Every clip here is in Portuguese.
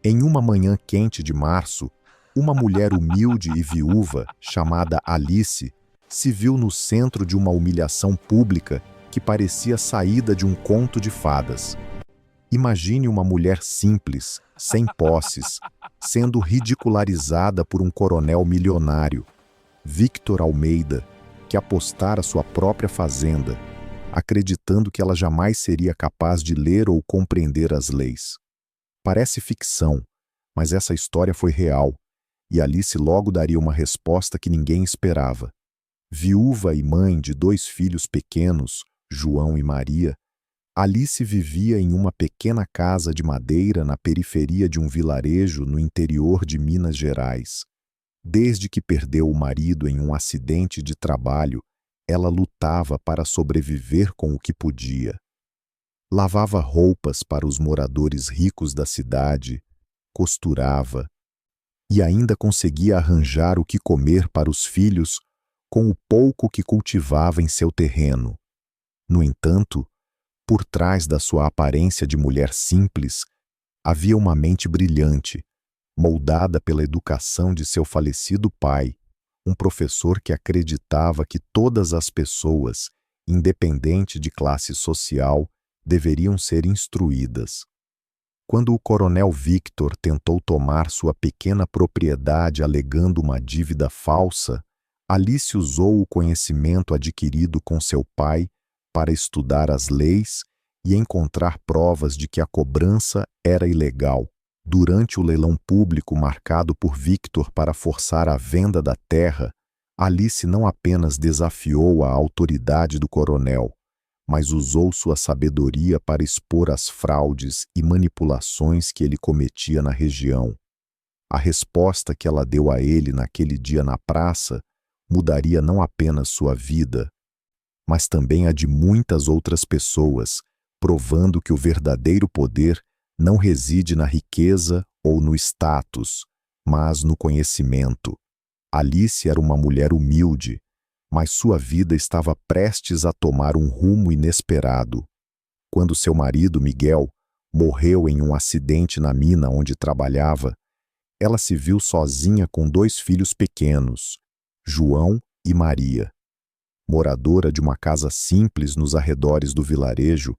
Em uma manhã quente de março, uma mulher humilde e viúva, chamada Alice, se viu no centro de uma humilhação pública que parecia saída de um conto de fadas. Imagine uma mulher simples, sem posses, sendo ridicularizada por um coronel milionário, Victor Almeida, que apostara sua própria fazenda, acreditando que ela jamais seria capaz de ler ou compreender as leis. Parece ficção, mas essa história foi real, e Alice logo daria uma resposta que ninguém esperava. Viúva e mãe de 2 filhos pequenos, João e Maria, Alice vivia em uma pequena casa de madeira na periferia de um vilarejo no interior de Minas Gerais. Desde que perdeu o marido em um acidente de trabalho, ela lutava para sobreviver com o que podia. Lavava roupas para os moradores ricos da cidade, costurava e ainda conseguia arranjar o que comer para os filhos com o pouco que cultivava em seu terreno. No entanto, por trás da sua aparência de mulher simples, havia uma mente brilhante, moldada pela educação de seu falecido pai, um professor que acreditava que todas as pessoas, independente de classe social, deveriam ser instruídas. Quando o coronel Victor tentou tomar sua pequena propriedade alegando uma dívida falsa, Alice usou o conhecimento adquirido com seu pai para estudar as leis e encontrar provas de que a cobrança era ilegal. Durante o leilão público marcado por Victor para forçar a venda da terra, Alice não apenas desafiou a autoridade do coronel, mas usou sua sabedoria para expor as fraudes e manipulações que ele cometia na região. A resposta que ela deu a ele naquele dia na praça mudaria não apenas sua vida, mas também a de muitas outras pessoas, provando que o verdadeiro poder não reside na riqueza ou no status, mas no conhecimento. Alice era uma mulher humilde, mas sua vida estava prestes a tomar um rumo inesperado. Quando seu marido, Miguel, morreu em um acidente na mina onde trabalhava, ela se viu sozinha com 2 filhos pequenos, João e Maria. Moradora de uma casa simples nos arredores do vilarejo,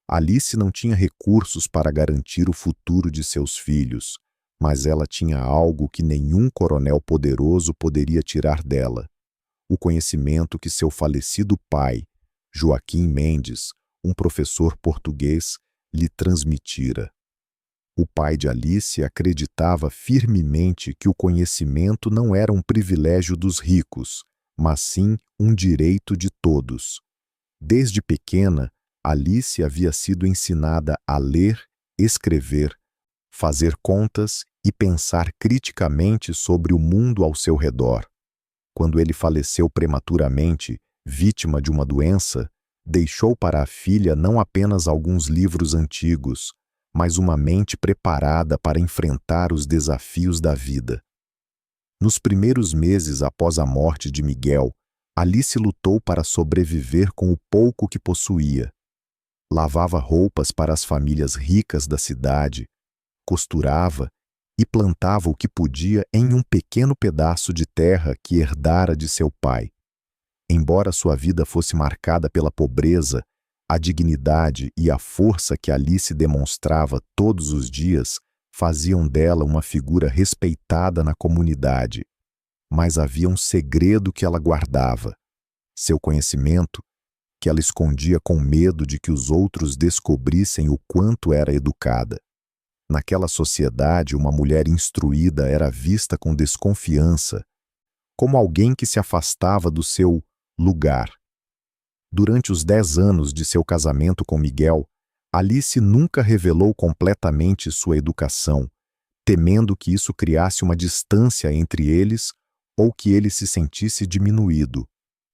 Alice não tinha recursos para garantir o futuro de seus filhos, mas ela tinha algo que nenhum coronel poderoso poderia tirar dela: o conhecimento que seu falecido pai, Joaquim Mendes, um professor português, lhe transmitira. O pai de Alice acreditava firmemente que o conhecimento não era um privilégio dos ricos, mas sim um direito de todos. Desde pequena, Alice havia sido ensinada a ler, escrever, fazer contas e pensar criticamente sobre o mundo ao seu redor. Quando ele faleceu prematuramente, vítima de uma doença, deixou para a filha não apenas alguns livros antigos, mas uma mente preparada para enfrentar os desafios da vida. Nos primeiros meses após a morte de Miguel, Alice lutou para sobreviver com o pouco que possuía. Lavava roupas para as famílias ricas da cidade, costurava e plantava o que podia em um pequeno pedaço de terra que herdara de seu pai. Embora sua vida fosse marcada pela pobreza, a dignidade e a força que Alice demonstrava todos os dias faziam dela uma figura respeitada na comunidade. Mas havia um segredo que ela guardava: seu conhecimento, que ela escondia com medo de que os outros descobrissem o quanto era educada. Naquela sociedade, uma mulher instruída era vista com desconfiança, como alguém que se afastava do seu lugar. Durante os 10 anos de seu casamento com Miguel, Alice nunca revelou completamente sua educação, temendo que isso criasse uma distância entre eles ou que ele se sentisse diminuído.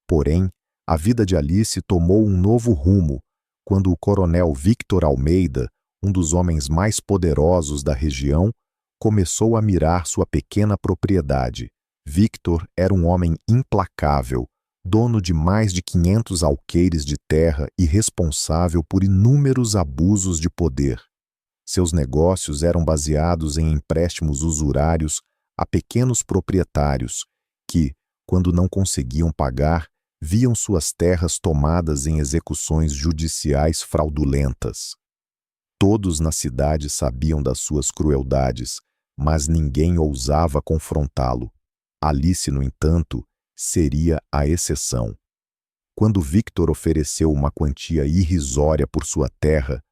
Porém, a vida de Alice tomou um novo rumo quando o coronel Victor Almeida, um dos homens mais poderosos da região, começou a mirar sua pequena propriedade. Victor era um homem implacável, dono de mais de 500 alqueires de terra e responsável por inúmeros abusos de poder. Seus negócios eram baseados em empréstimos usurários a pequenos proprietários que, quando não conseguiam pagar, viam suas terras tomadas em execuções judiciais fraudulentas. Todos na cidade sabiam das suas crueldades, mas ninguém ousava confrontá-lo. Alice, no entanto, seria a exceção. Quando Victor ofereceu uma quantia irrisória por sua terra,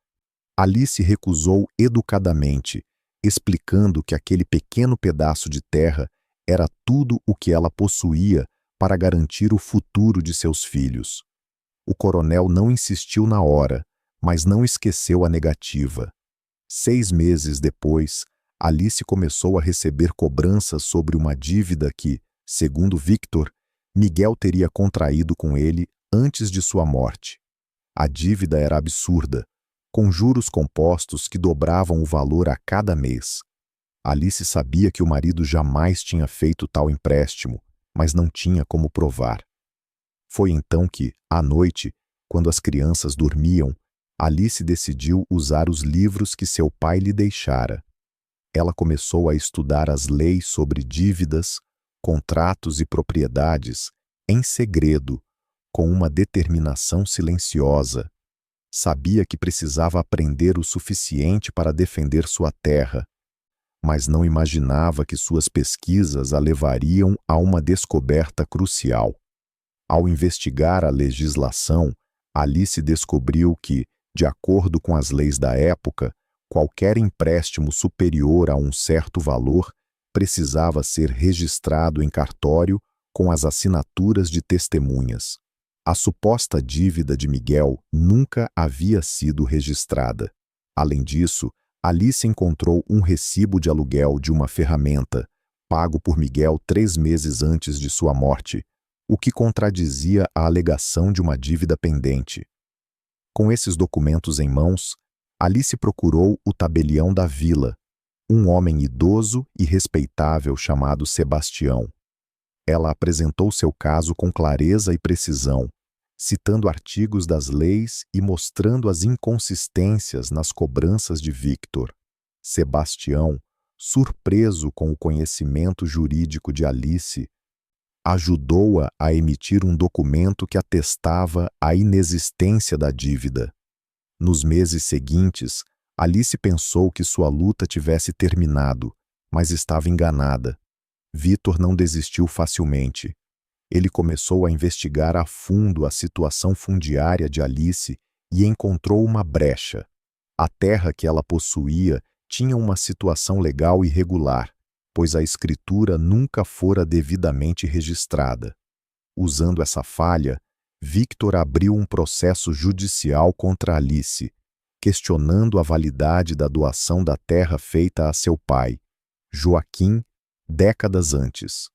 Alice recusou educadamente, explicando que aquele pequeno pedaço de terra era tudo o que ela possuía para garantir o futuro de seus filhos. O coronel não insistiu na hora, mas não esqueceu a negativa. 6 meses depois, Alice começou a receber cobranças sobre uma dívida que, segundo Victor, Miguel teria contraído com ele antes de sua morte. A dívida era absurda, com juros compostos que dobravam o valor a cada mês. Alice sabia que o marido jamais tinha feito tal empréstimo, mas não tinha como provar. Foi então que, à noite, quando as crianças dormiam, Alice decidiu usar os livros que seu pai lhe deixara. Ela começou a estudar as leis sobre dívidas, contratos e propriedades, em segredo, com uma determinação silenciosa. Sabia que precisava aprender o suficiente para defender sua terra, mas não imaginava que suas pesquisas a levariam a uma descoberta crucial. Ao investigar a legislação, Alice descobriu que, de acordo com as leis da época, qualquer empréstimo superior a um certo valor precisava ser registrado em cartório com as assinaturas de testemunhas. A suposta dívida de Miguel nunca havia sido registrada. Além disso, Alice encontrou um recibo de aluguel de uma ferramenta, pago por Miguel 3 meses antes de sua morte, o que contradizia a alegação de uma dívida pendente. Com esses documentos em mãos, Alice procurou o tabelião da vila, um homem idoso e respeitável chamado Sebastião. Ela apresentou seu caso com clareza e precisão, citando artigos das leis e mostrando as inconsistências nas cobranças de Victor. Sebastião, surpreso com o conhecimento jurídico de Alice, ajudou-a a emitir um documento que atestava a inexistência da dívida. Nos meses seguintes, Alice pensou que sua luta tivesse terminado, mas estava enganada. Victor não desistiu facilmente. Ele começou a investigar a fundo a situação fundiária de Alice e encontrou uma brecha. A terra que ela possuía tinha uma situação legal irregular, pois a escritura nunca fora devidamente registrada. Usando essa falha, Victor abriu um processo judicial contra Alice, questionando a validade da doação da terra feita a seu pai, Joaquim, décadas antes.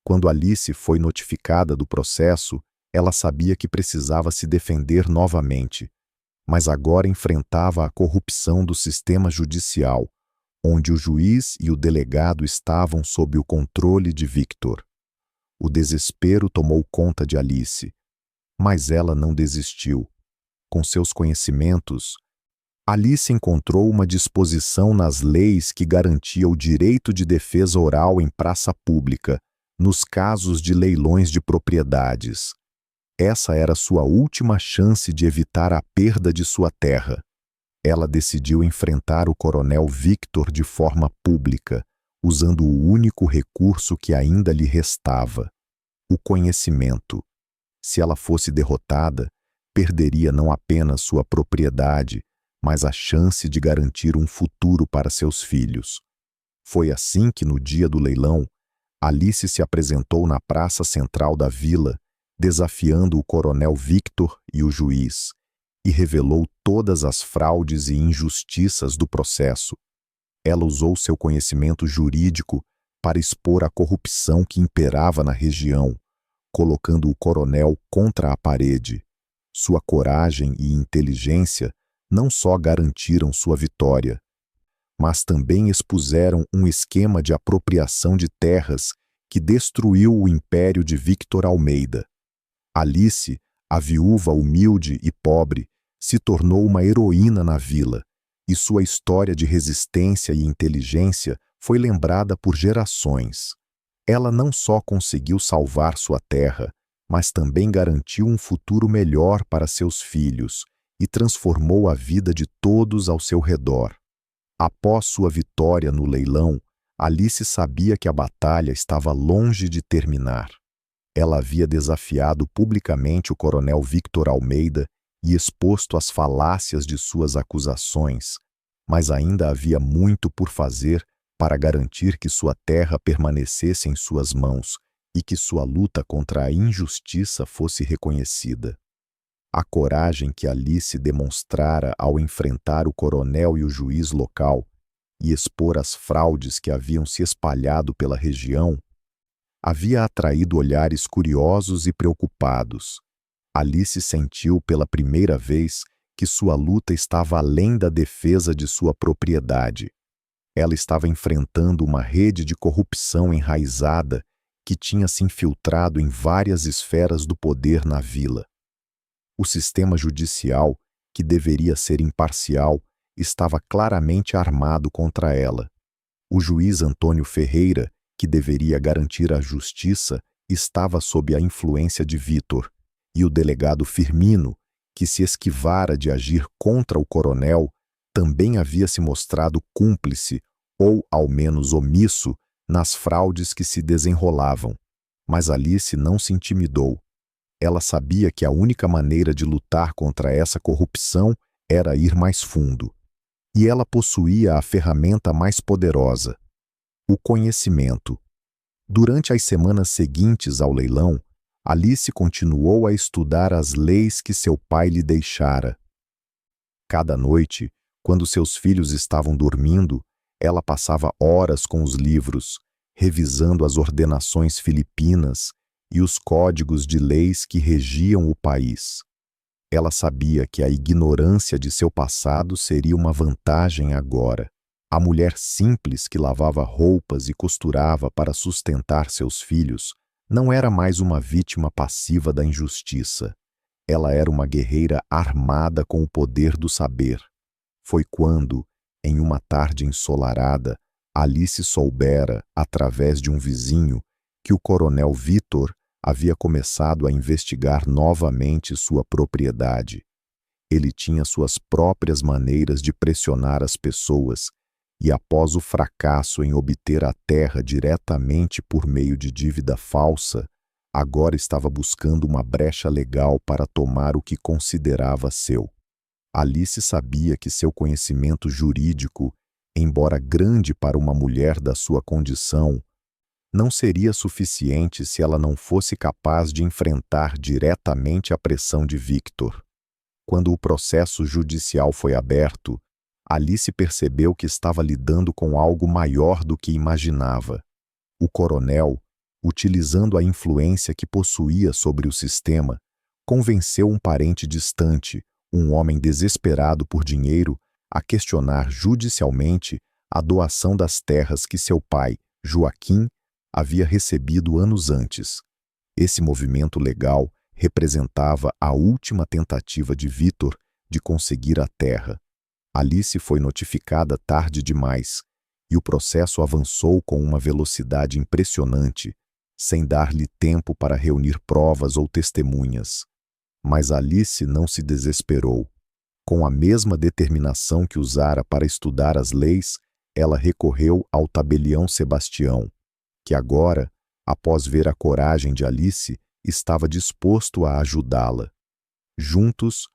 Quando Alice foi notificada do processo, ela sabia que precisava se defender novamente, mas agora enfrentava a corrupção do sistema judicial, onde o juiz e o delegado estavam sob o controle de Victor. O desespero tomou conta de Alice, mas ela não desistiu. Com seus conhecimentos, Alice encontrou uma disposição nas leis que garantia o direito de defesa oral em praça pública, nos casos de leilões de propriedades. Essa era sua última chance de evitar a perda de sua terra. Ela decidiu enfrentar o coronel Victor de forma pública, usando o único recurso que ainda lhe restava: o conhecimento. Se ela fosse derrotada, perderia não apenas sua propriedade, mas a chance de garantir um futuro para seus filhos. Foi assim que, no dia do leilão, Alice se apresentou na praça central da vila, desafiando o coronel Victor e o juiz, e revelou todas as fraudes e injustiças do processo. Ela usou seu conhecimento jurídico para expor a corrupção que imperava na região, colocando o coronel contra a parede. Sua coragem e inteligência não só garantiram sua vitória, mas também expuseram um esquema de apropriação de terras que destruiu o império de Victor Almeida. Alice, a viúva humilde e pobre, se tornou uma heroína na vila, e sua história de resistência e inteligência foi lembrada por gerações. Ela não só conseguiu salvar sua terra, mas também garantiu um futuro melhor para seus filhos e transformou a vida de todos ao seu redor. Após sua vitória no leilão, Alice sabia que a batalha estava longe de terminar. Ela havia desafiado publicamente o coronel Victor Almeida e exposto as falácias de suas acusações, mas ainda havia muito por fazer para garantir que sua terra permanecesse em suas mãos e que sua luta contra a injustiça fosse reconhecida. A coragem que Alice demonstrara ao enfrentar o coronel e o juiz local e expor as fraudes que haviam se espalhado pela região havia atraído olhares curiosos e preocupados. Alice sentiu pela primeira vez que sua luta estava além da defesa de sua propriedade. Ela estava enfrentando uma rede de corrupção enraizada que tinha se infiltrado em várias esferas do poder na vila. O sistema judicial, que deveria ser imparcial, estava claramente armado contra ela. O juiz Antônio Ferreira, que deveria garantir a justiça, estava sob a influência de Vitor, e o delegado Firmino, que se esquivara de agir contra o coronel, também havia se mostrado cúmplice, ou ao menos omisso, nas fraudes que se desenrolavam. Mas Alice não se intimidou. Ela sabia que a única maneira de lutar contra essa corrupção era ir mais fundo. E ela possuía a ferramenta mais poderosa: o conhecimento. Durante as semanas seguintes ao leilão, Alice continuou a estudar as leis que seu pai lhe deixara. Cada noite, quando seus filhos estavam dormindo, ela passava horas com os livros, revisando as ordenações filipinas e os códigos de leis que regiam o país. Ela sabia que a ignorância de seu passado seria uma vantagem agora. A mulher simples que lavava roupas e costurava para sustentar seus filhos não era mais uma vítima passiva da injustiça. Ela era uma guerreira armada com o poder do saber. Foi quando, em uma tarde ensolarada, Alice soubera, através de um vizinho, que o coronel Vitor havia começado a investigar novamente sua propriedade. Ele tinha suas próprias maneiras de pressionar as pessoas e, após o fracasso em obter a terra diretamente por meio de dívida falsa, agora estava buscando uma brecha legal para tomar o que considerava seu. Alice sabia que seu conhecimento jurídico, embora grande para uma mulher da sua condição, não seria suficiente se ela não fosse capaz de enfrentar diretamente a pressão de Victor. Quando o processo judicial foi aberto, Alice percebeu que estava lidando com algo maior do que imaginava. O coronel, utilizando a influência que possuía sobre o sistema, convenceu um parente distante, um homem desesperado por dinheiro, a questionar judicialmente a doação das terras que seu pai, Joaquim, havia recebido anos antes. Esse movimento legal representava a última tentativa de Vitor de conseguir a terra. Alice foi notificada tarde demais, e o processo avançou com uma velocidade impressionante, sem dar-lhe tempo para reunir provas ou testemunhas. Mas Alice não se desesperou. Com a mesma determinação que usara para estudar as leis, ela recorreu ao tabelião Sebastião, que agora, após ver a coragem de Alice, estava disposto a ajudá-la. Juntos,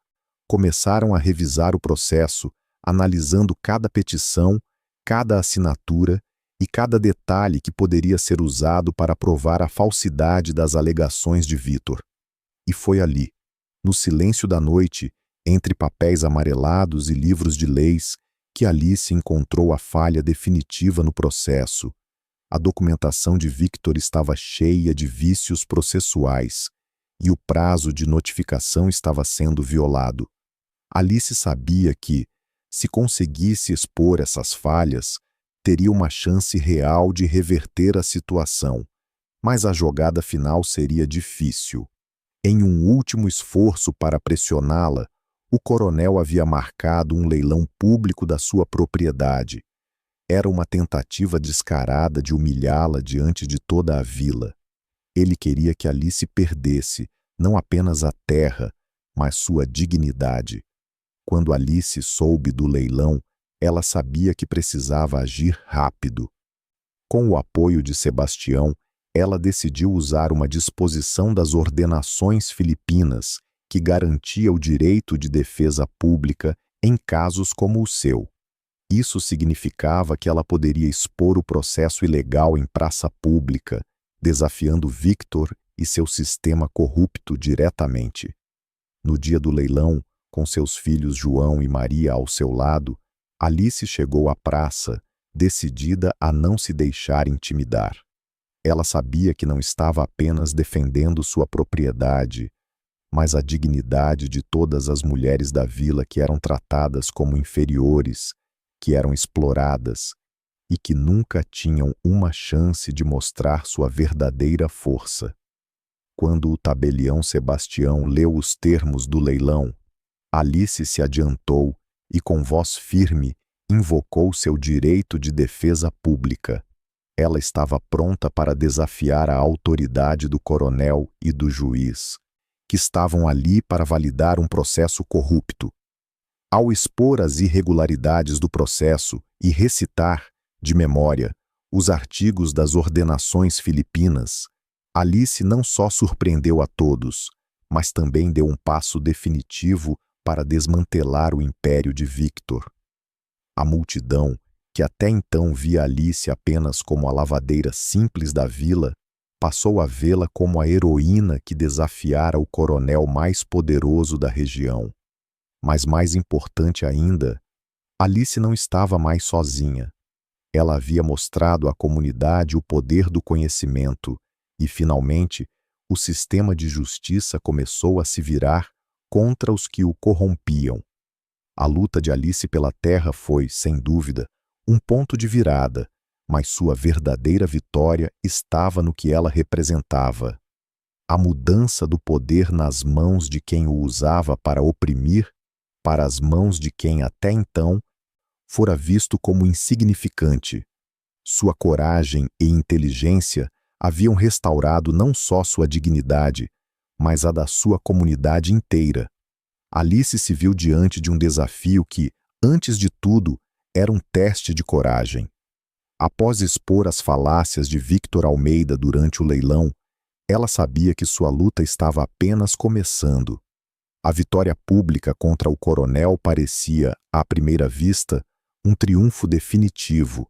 começaram a revisar o processo, analisando cada petição, cada assinatura e cada detalhe que poderia ser usado para provar a falsidade das alegações de Vitor. E foi ali, no silêncio da noite, entre papéis amarelados e livros de leis, que Alice encontrou a falha definitiva no processo. A documentação de Victor estava cheia de vícios processuais, e o prazo de notificação estava sendo violado. Alice sabia que, se conseguisse expor essas falhas, teria uma chance real de reverter a situação, mas a jogada final seria difícil. Em um último esforço para pressioná-la, O coronel havia marcado um leilão público da sua propriedade. Era uma tentativa descarada de humilhá-la diante de toda a vila. Ele queria que Alice perdesse, não apenas a terra, mas sua dignidade. Quando Alice soube do leilão, ela sabia que precisava agir rápido. Com o apoio de Sebastião, ela decidiu usar uma disposição das ordenações filipinas que garantia o direito de defesa pública em casos como o seu. Isso significava que ela poderia expor o processo ilegal em praça pública, desafiando Victor e seu sistema corrupto diretamente. No dia do leilão, com seus filhos João e Maria ao seu lado, Alice chegou à praça, decidida a não se deixar intimidar. Ela sabia que não estava apenas defendendo sua propriedade, mas a dignidade de todas as mulheres da vila que eram tratadas como inferiores, que eram exploradas e que nunca tinham uma chance de mostrar sua verdadeira força. Quando o tabelião Sebastião leu os termos do leilão, Alice se adiantou e, com voz firme, invocou seu direito de defesa pública. Ela estava pronta para desafiar a autoridade do coronel e do juiz, que estavam ali para validar um processo corrupto. Ao expor as irregularidades do processo e recitar, de memória, os artigos das ordenações filipinas, Alice não só surpreendeu a todos, mas também deu um passo definitivo para desmantelar o império de Victor. A multidão, que até então via Alice apenas como a lavadeira simples da vila, passou a vê-la como a heroína que desafiara o coronel mais poderoso da região. Mas mais importante ainda, Alice não estava mais sozinha. Ela havia mostrado à comunidade o poder do conhecimento e, finalmente, o sistema de justiça começou a se virar contra os que o corrompiam. A luta de Alice pela terra foi, sem dúvida, um ponto de virada, mas sua verdadeira vitória estava no que ela representava. A mudança do poder nas mãos de quem o usava para oprimir, para as mãos de quem até então fora visto como insignificante. Sua coragem e inteligência haviam restaurado não só sua dignidade, mas a da sua comunidade inteira. Alice se viu diante de um desafio que, antes de tudo, era um teste de coragem. Após expor as falácias de Victor Almeida durante o leilão, ela sabia que sua luta estava apenas começando. A vitória pública contra o coronel parecia, à primeira vista, um triunfo definitivo,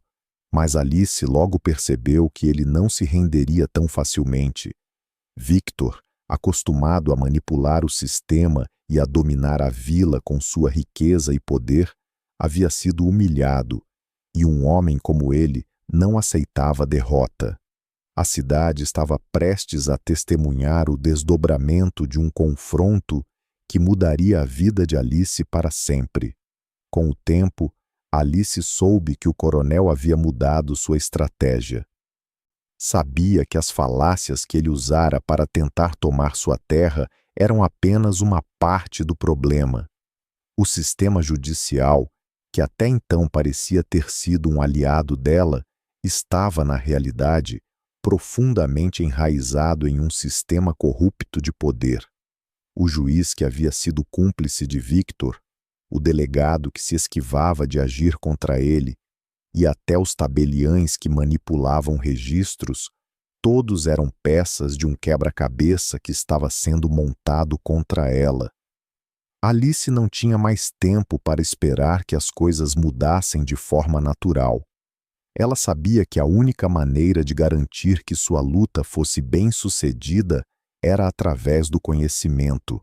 mas Alice logo percebeu que ele não se renderia tão facilmente. Victor, acostumado a manipular o sistema e a dominar a vila com sua riqueza e poder, havia sido humilhado, e um homem como ele não aceitava derrota. A cidade estava prestes a testemunhar o desdobramento de um confronto que mudaria a vida de Alice para sempre. Com o tempo, Alice soube que o coronel havia mudado sua estratégia. Sabia que as falácias que ele usara para tentar tomar sua terra eram apenas uma parte do problema. O sistema judicial, que até então parecia ter sido um aliado dela, estava, na realidade, profundamente enraizado em um sistema corrupto de poder. O juiz que havia sido cúmplice de Victor, o delegado que se esquivava de agir contra ele, e até os tabeliães que manipulavam registros, todos eram peças de um quebra-cabeça que estava sendo montado contra ela. Alice não tinha mais tempo para esperar que as coisas mudassem de forma natural. Ela sabia que a única maneira de garantir que sua luta fosse bem-sucedida era através do conhecimento.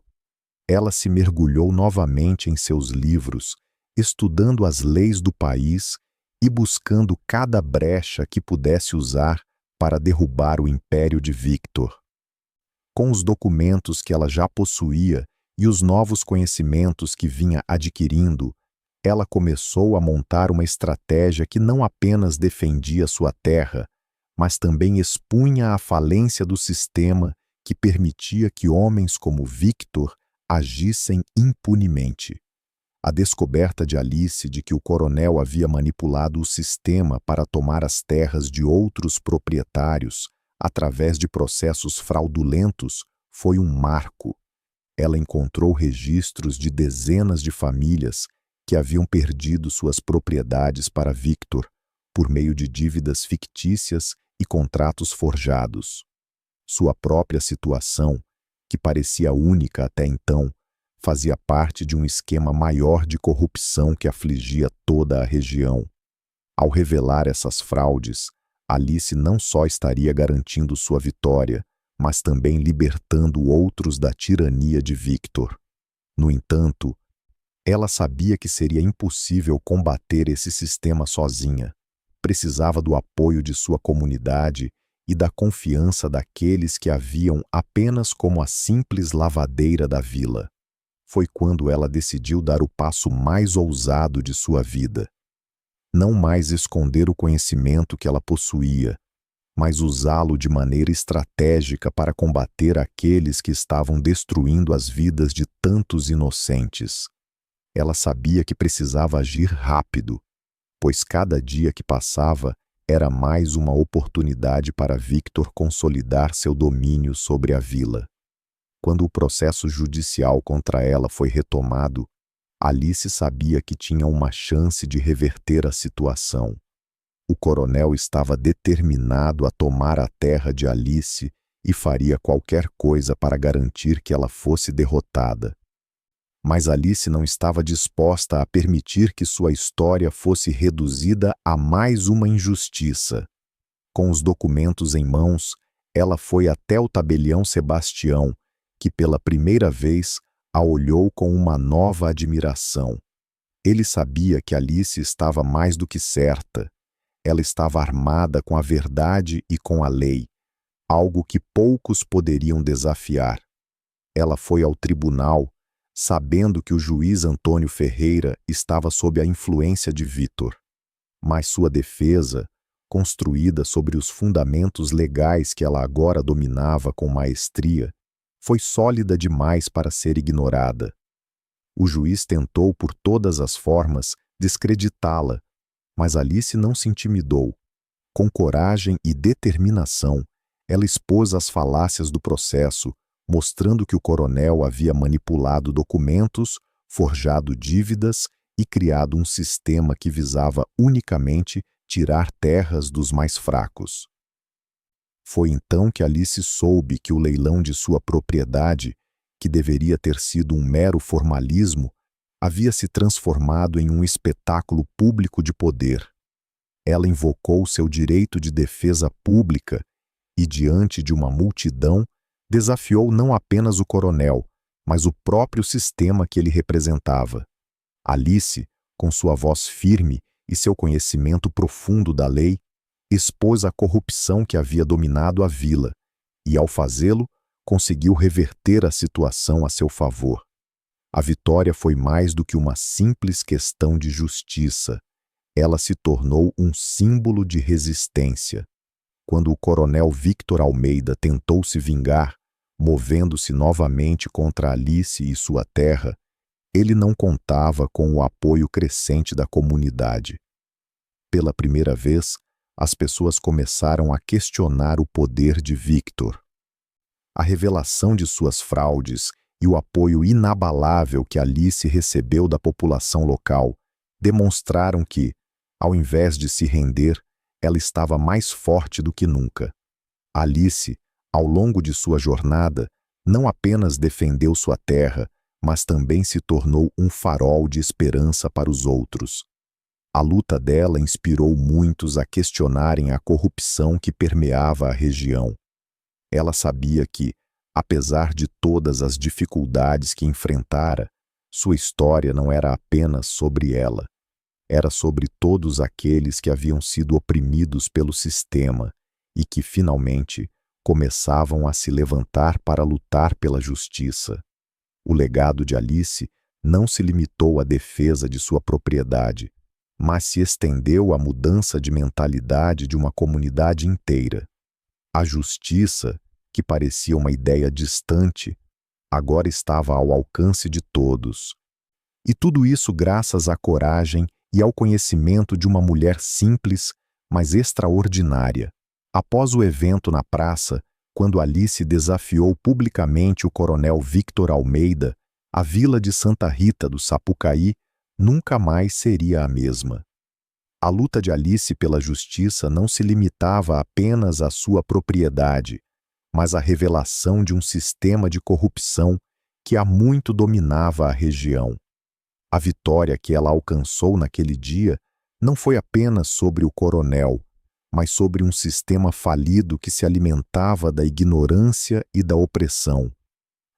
Ela se mergulhou novamente em seus livros, estudando as leis do país e buscando cada brecha que pudesse usar para derrubar o império de Victor. Com os documentos que ela já possuía e os novos conhecimentos que vinha adquirindo, ela começou a montar uma estratégia que não apenas defendia sua terra, mas também expunha a falência do sistema que permitia que homens como Victor agissem impunemente. A descoberta de Alice de que o coronel havia manipulado o sistema para tomar as terras de outros proprietários através de processos fraudulentos foi um marco. Ela encontrou registros de dezenas de famílias que haviam perdido suas propriedades para Victor por meio de dívidas fictícias e contratos forjados. Sua própria situação, que parecia única até então, fazia parte de um esquema maior de corrupção que afligia toda a região. Ao revelar essas fraudes, Alice não só estaria garantindo sua vitória, mas também libertando outros da tirania de Victor. No entanto, ela sabia que seria impossível combater esse sistema sozinha. Precisava do apoio de sua comunidade e da confiança daqueles que a viam apenas como a simples lavadeira da vila. Foi quando ela decidiu dar o passo mais ousado de sua vida. Não mais esconder o conhecimento que ela possuía, mas usá-lo de maneira estratégica para combater aqueles que estavam destruindo as vidas de tantos inocentes. Ela sabia que precisava agir rápido, pois cada dia que passava era mais uma oportunidade para Victor consolidar seu domínio sobre a vila. Quando o processo judicial contra ela foi retomado, Alice sabia que tinha uma chance de reverter a situação. O coronel estava determinado a tomar a terra de Alice e faria qualquer coisa para garantir que ela fosse derrotada. Mas Alice não estava disposta a permitir que sua história fosse reduzida a mais uma injustiça. Com os documentos em mãos, ela foi até o tabelião Sebastião, que pela primeira vez a olhou com uma nova admiração. Ele sabia que Alice estava mais do que certa. Ela estava armada com a verdade e com a lei, algo que poucos poderiam desafiar. Ela foi ao tribunal, sabendo que o juiz Antônio Ferreira estava sob a influência de Victor. Mas sua defesa, construída sobre os fundamentos legais que ela agora dominava com maestria, foi sólida demais para ser ignorada. O juiz tentou por todas as formas descreditá-la, mas Alice não se intimidou. Com coragem e determinação, ela expôs as falácias do processo, mostrando que o coronel havia manipulado documentos, forjado dívidas e criado um sistema que visava unicamente tirar terras dos mais fracos. Foi então que Alice soube que o leilão de sua propriedade, que deveria ter sido um mero formalismo, havia se transformado em um espetáculo público de poder. Ela invocou seu direito de defesa pública e, diante de uma multidão, desafiou não apenas o coronel, mas o próprio sistema que ele representava. Alice, com sua voz firme e seu conhecimento profundo da lei, expôs a corrupção que havia dominado a vila e, ao fazê-lo, conseguiu reverter a situação a seu favor. A vitória foi mais do que uma simples questão de justiça. Ela se tornou um símbolo de resistência. Quando o coronel Victor Almeida tentou se vingar, movendo-se novamente contra Alice e sua terra, ele não contava com o apoio crescente da comunidade. Pela primeira vez, as pessoas começaram a questionar o poder de Victor. A revelação de suas fraudes e o apoio inabalável que Alice recebeu da população local demonstraram que, ao invés de se render, ela estava mais forte do que nunca. Alice, ao longo de sua jornada, não apenas defendeu sua terra, mas também se tornou um farol de esperança para os outros. A luta dela inspirou muitos a questionarem a corrupção que permeava a região. Ela sabia que, apesar de todas as dificuldades que enfrentara, sua história não era apenas sobre ela. Era sobre todos aqueles que haviam sido oprimidos pelo sistema e que, finalmente, começavam a se levantar para lutar pela justiça. O legado de Alice não se limitou à defesa de sua propriedade, mas se estendeu à mudança de mentalidade de uma comunidade inteira. A justiça, que parecia uma ideia distante, agora estava ao alcance de todos. E tudo isso graças à coragem e ao conhecimento de uma mulher simples, mas extraordinária. Após o evento na praça, quando Alice desafiou publicamente o coronel Victor Almeida, a vila de Santa Rita do Sapucaí nunca mais seria a mesma. A luta de Alice pela justiça não se limitava apenas à sua propriedade, mas à revelação de um sistema de corrupção que há muito dominava a região. A vitória que ela alcançou naquele dia não foi apenas sobre o coronel, mas sobre um sistema falido que se alimentava da ignorância e da opressão.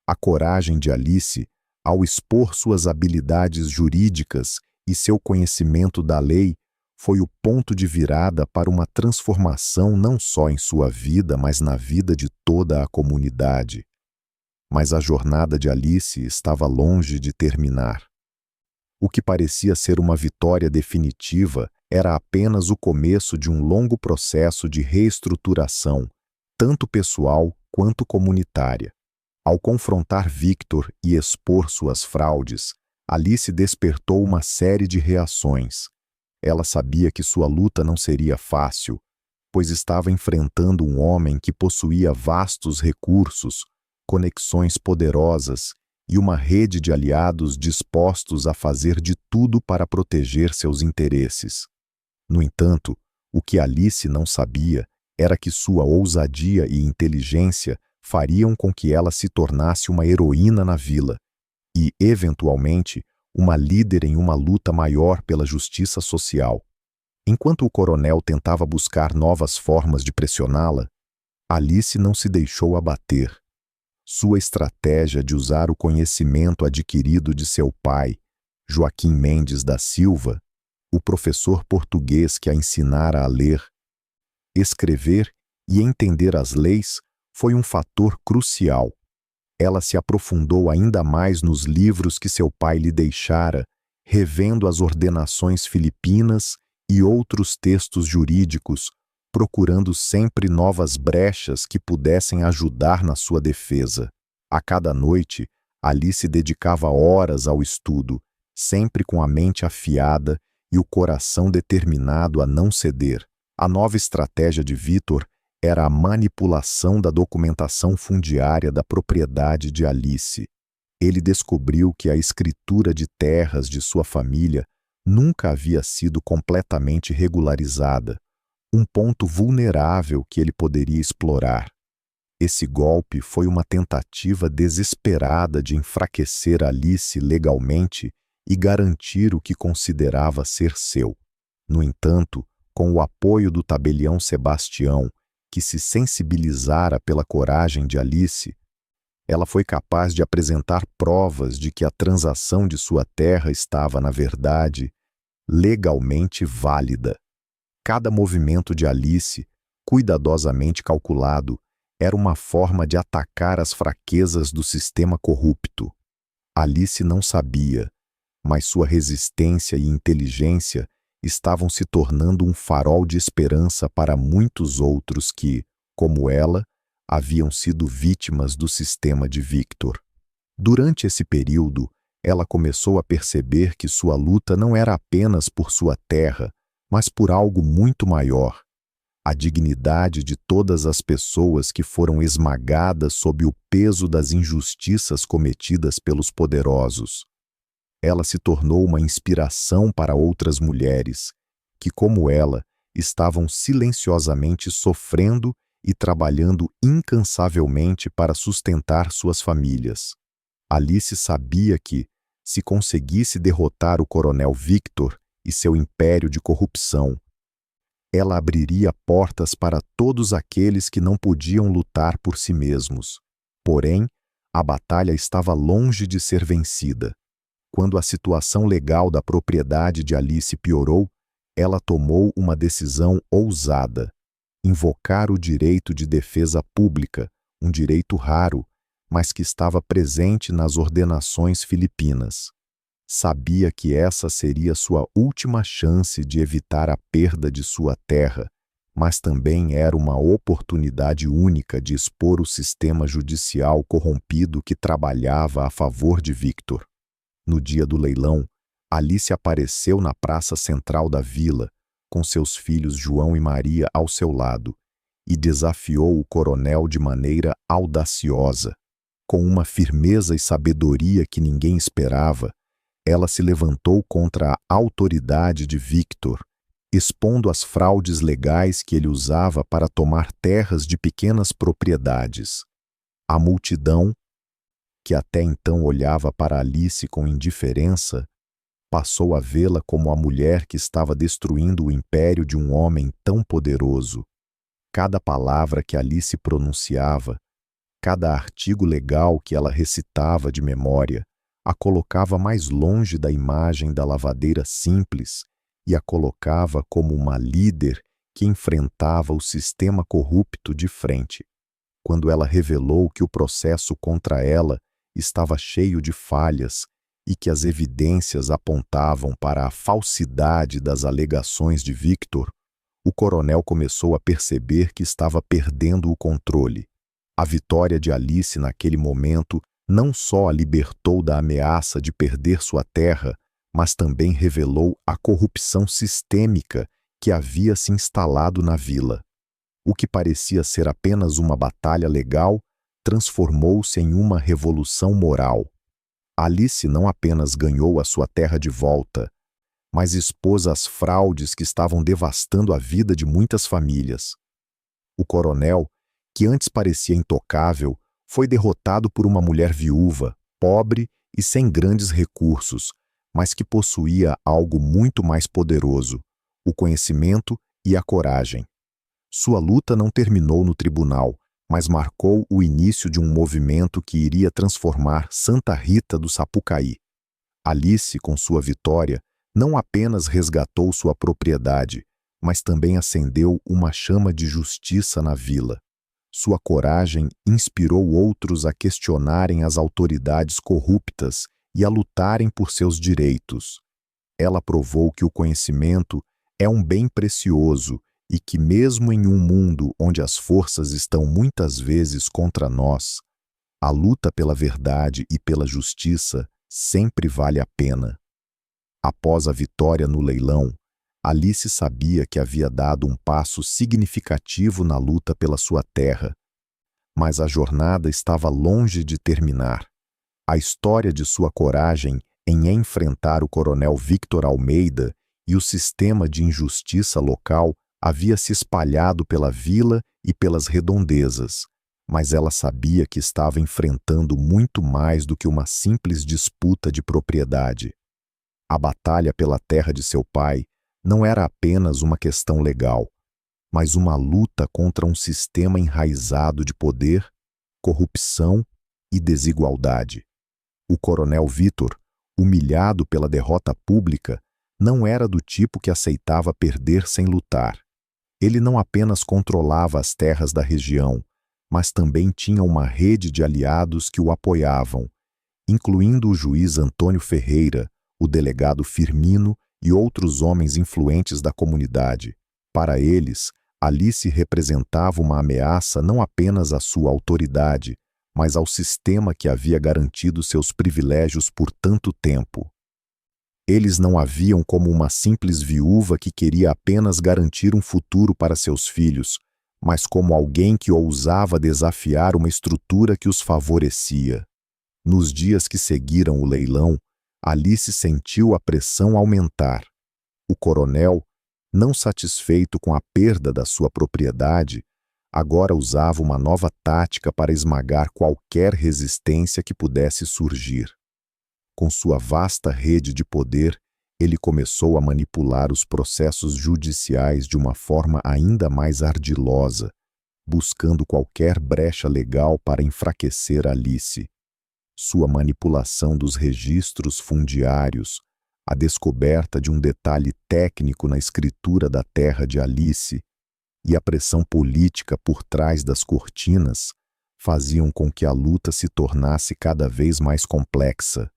A coragem de Alice, ao expor suas habilidades jurídicas e seu conhecimento da lei, foi o ponto de virada para uma transformação não só em sua vida, mas na vida de toda a comunidade. Mas a jornada de Alice estava longe de terminar. O que parecia ser uma vitória definitiva era apenas o começo de um longo processo de reestruturação, tanto pessoal quanto comunitária. Ao confrontar Victor e expor suas fraudes, Alice despertou uma série de reações. Ela sabia que sua luta não seria fácil, pois estava enfrentando um homem que possuía vastos recursos, conexões poderosas e uma rede de aliados dispostos a fazer de tudo para proteger seus interesses. No entanto, o que Alice não sabia era que sua ousadia e inteligência fariam com que ela se tornasse uma heroína na vila e, eventualmente, uma líder em uma luta maior pela justiça social. Enquanto o coronel tentava buscar novas formas de pressioná-la, Alice não se deixou abater. Sua estratégia de usar o conhecimento adquirido de seu pai, Joaquim Mendes da Silva, o professor português que a ensinara a ler, escrever e entender as leis, foi um fator crucial. Ela se aprofundou ainda mais nos livros que seu pai lhe deixara, revendo as ordenações filipinas e outros textos jurídicos, procurando sempre novas brechas que pudessem ajudar na sua defesa. A cada noite, Alice dedicava horas ao estudo, sempre com a mente afiada e o coração determinado a não ceder. A nova estratégia de Victor era a manipulação da documentação fundiária da propriedade de Alice. Ele descobriu que a escritura de terras de sua família nunca havia sido completamente regularizada, um ponto vulnerável que ele poderia explorar. Esse golpe foi uma tentativa desesperada de enfraquecer Alice legalmente e garantir o que considerava ser seu. No entanto, com o apoio do tabelião Sebastião, que se sensibilizara pela coragem de Alice, ela foi capaz de apresentar provas de que a transação de sua terra estava, na verdade, legalmente válida. Cada movimento de Alice, cuidadosamente calculado, era uma forma de atacar as fraquezas do sistema corrupto. Alice não sabia, mas sua resistência e inteligência estavam se tornando um farol de esperança para muitos outros que, como ela, haviam sido vítimas do sistema de Victor. Durante esse período, ela começou a perceber que sua luta não era apenas por sua terra, mas por algo muito maior: a dignidade de todas as pessoas que foram esmagadas sob o peso das injustiças cometidas pelos poderosos. Ela se tornou uma inspiração para outras mulheres, que, como ela, estavam silenciosamente sofrendo e trabalhando incansavelmente para sustentar suas famílias. Alice sabia que, se conseguisse derrotar o coronel Victor e seu império de corrupção, ela abriria portas para todos aqueles que não podiam lutar por si mesmos. Porém, a batalha estava longe de ser vencida. Quando a situação legal da propriedade de Alice piorou, ela tomou uma decisão ousada: invocar o direito de defesa pública, um direito raro, mas que estava presente nas ordenações filipinas. Sabia que essa seria sua última chance de evitar a perda de sua terra mas também era uma oportunidade única de expor o sistema judicial corrompido que trabalhava a favor de Victor. No dia do leilão, Alice apareceu na praça central da vila, com seus filhos João e Maria ao seu lado, e desafiou o coronel de maneira audaciosa. Com uma firmeza e sabedoria que ninguém esperava, ela se levantou contra a autoridade de Victor, expondo as fraudes legais que ele usava para tomar terras de pequenas propriedades. A multidão, que até então olhava para Alice com indiferença, passou a vê-la como a mulher que estava destruindo o império de um homem tão poderoso. Cada palavra que Alice pronunciava, cada artigo legal que ela recitava de memória, a colocava mais longe da imagem da lavadeira simples e a colocava como uma líder que enfrentava o sistema corrupto de frente. Quando ela revelou que o processo contra ela estava cheio de falhas e que as evidências apontavam para a falsidade das alegações de Victor, o coronel começou a perceber que estava perdendo o controle. A vitória de Alice naquele momento não só a libertou da ameaça de perder sua terra, mas também revelou a corrupção sistêmica que havia se instalado na vila. O que parecia ser apenas uma batalha legal transformou-se em uma revolução moral. Alice não apenas ganhou a sua terra de volta, mas expôs as fraudes que estavam devastando a vida de muitas famílias. O coronel, que antes parecia intocável, foi derrotado por uma mulher viúva, pobre e sem grandes recursos, mas que possuía algo muito mais poderoso: o conhecimento e a coragem. Sua luta não terminou no tribunal, mas marcou o início de um movimento que iria transformar Santa Rita do Sapucaí. Alice, com sua vitória, não apenas resgatou sua propriedade, mas também acendeu uma chama de justiça na vila. Sua coragem inspirou outros a questionarem as autoridades corruptas e a lutarem por seus direitos. Ela provou que o conhecimento é um bem precioso e que, mesmo em um mundo onde as forças estão muitas vezes contra nós, a luta pela verdade e pela justiça sempre vale a pena. Após a vitória no leilão, Alice sabia que havia dado um passo significativo na luta pela sua terra, mas a jornada estava longe de terminar. A história de sua coragem em enfrentar o coronel Victor Almeida e o sistema de injustiça local havia se espalhado pela vila e pelas redondezas, mas ela sabia que estava enfrentando muito mais do que uma simples disputa de propriedade. A batalha pela terra de seu pai não era apenas uma questão legal, mas uma luta contra um sistema enraizado de poder, corrupção e desigualdade. O coronel Victor, humilhado pela derrota pública, não era do tipo que aceitava perder sem lutar. Ele não apenas controlava as terras da região, mas também tinha uma rede de aliados que o apoiavam, incluindo o juiz Antônio Ferreira, o delegado Firmino e outros homens influentes da comunidade. Para eles, Alice representava uma ameaça não apenas à sua autoridade, mas ao sistema que havia garantido seus privilégios por tanto tempo. Eles não a viam como uma simples viúva que queria apenas garantir um futuro para seus filhos, mas como alguém que ousava desafiar uma estrutura que os favorecia. Nos dias que seguiram o leilão, Alice sentiu a pressão aumentar. O coronel, não satisfeito com a perda da sua propriedade, agora usava uma nova tática para esmagar qualquer resistência que pudesse surgir. Com sua vasta rede de poder, ele começou a manipular os processos judiciais de uma forma ainda mais ardilosa, buscando qualquer brecha legal para enfraquecer Alice. Sua manipulação dos registros fundiários, a descoberta de um detalhe técnico na escritura da terra de Alice e a pressão política por trás das cortinas faziam com que a luta se tornasse cada vez mais complexa.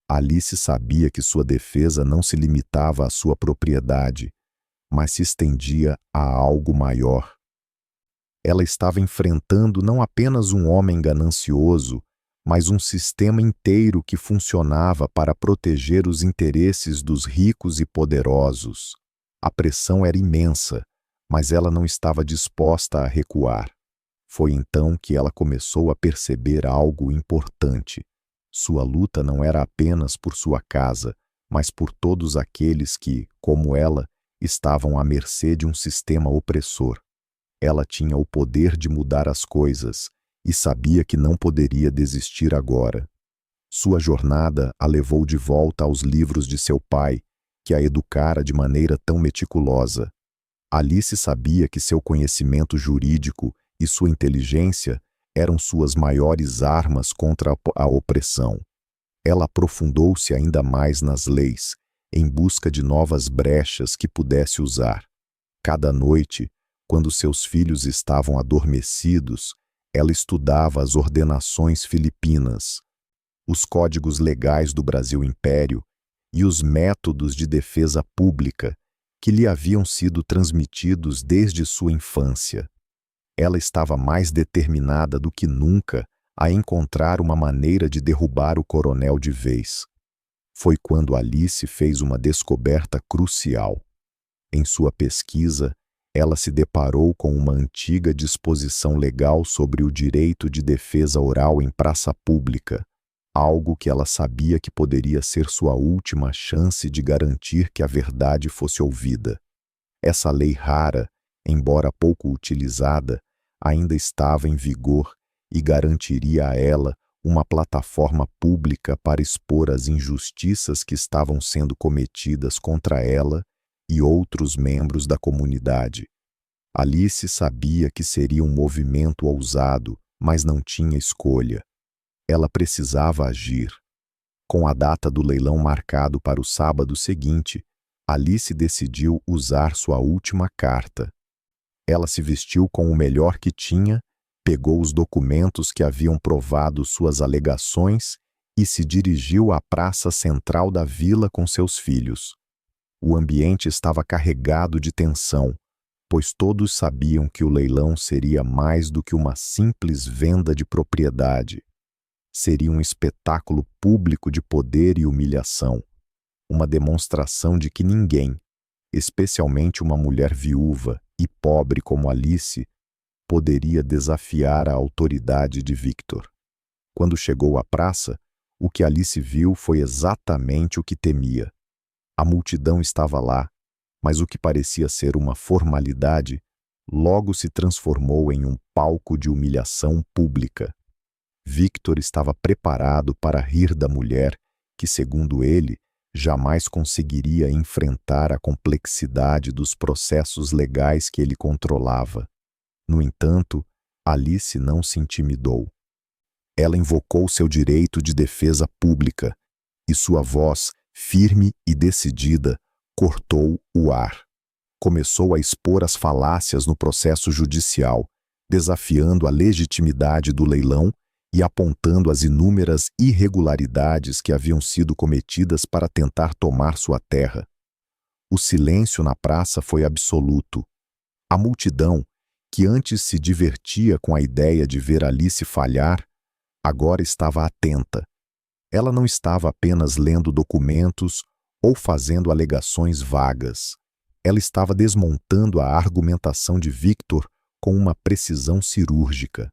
Alice sabia que sua defesa não se limitava à sua propriedade, mas se estendia a algo maior. Ela estava enfrentando não apenas um homem ganancioso, mas um sistema inteiro que funcionava para proteger os interesses dos ricos e poderosos. A pressão era imensa, mas ela não estava disposta a recuar. Foi então que ela começou a perceber algo importante. Sua luta não era apenas por sua casa, mas por todos aqueles que, como ela, estavam à mercê de um sistema opressor. Ela tinha o poder de mudar as coisas e sabia que não poderia desistir agora. Sua jornada a levou de volta aos livros de seu pai, que a educara de maneira tão meticulosa. Alice sabia que seu conhecimento jurídico e sua inteligência eram suas maiores armas contra a opressão. Ela aprofundou-se ainda mais nas leis, em busca de novas brechas que pudesse usar. Cada noite, quando seus filhos estavam adormecidos, ela estudava as ordenações filipinas, os códigos legais do Brasil Império e os métodos de defesa pública que lhe haviam sido transmitidos desde sua infância. Ela estava mais determinada do que nunca a encontrar uma maneira de derrubar o coronel de vez. Foi quando Alice fez uma descoberta crucial. Em sua pesquisa, ela se deparou com uma antiga disposição legal sobre o direito de defesa oral em praça pública, algo que ela sabia que poderia ser sua última chance de garantir que a verdade fosse ouvida. Essa lei rara, embora pouco utilizada, ainda estava em vigor e garantiria a ela uma plataforma pública para expor as injustiças que estavam sendo cometidas contra ela e outros membros da comunidade. Alice sabia que seria um movimento ousado, mas não tinha escolha. Ela precisava agir. Com a data do leilão marcado para o sábado seguinte, Alice decidiu usar sua última carta. Ela se vestiu com o melhor que tinha, pegou os documentos que haviam provado suas alegações e se dirigiu à praça central da vila com seus filhos. O ambiente estava carregado de tensão, pois todos sabiam que o leilão seria mais do que uma simples venda de propriedade. Seria um espetáculo público de poder e humilhação, uma demonstração de que ninguém, especialmente uma mulher viúva e pobre como Alice, poderia desafiar a autoridade de Victor. Quando chegou à praça, o que Alice viu foi exatamente o que temia. A multidão estava lá, mas o que parecia ser uma formalidade logo se transformou em um palco de humilhação pública. Victor estava preparado para rir da mulher que, segundo ele, jamais conseguiria enfrentar a complexidade dos processos legais que ele controlava. No entanto, Alice não se intimidou. Ela invocou seu direito de defesa pública e sua voz, firme e decidida, cortou o ar. Começou a expor as falácias no processo judicial, desafiando a legitimidade do leilão e apontando as inúmeras irregularidades que haviam sido cometidas para tentar tomar sua terra. O silêncio na praça foi absoluto. A multidão, que antes se divertia com a ideia de ver Alice falhar, agora estava atenta. Ela não estava apenas lendo documentos ou fazendo alegações vagas. Ela estava desmontando a argumentação de Victor com uma precisão cirúrgica.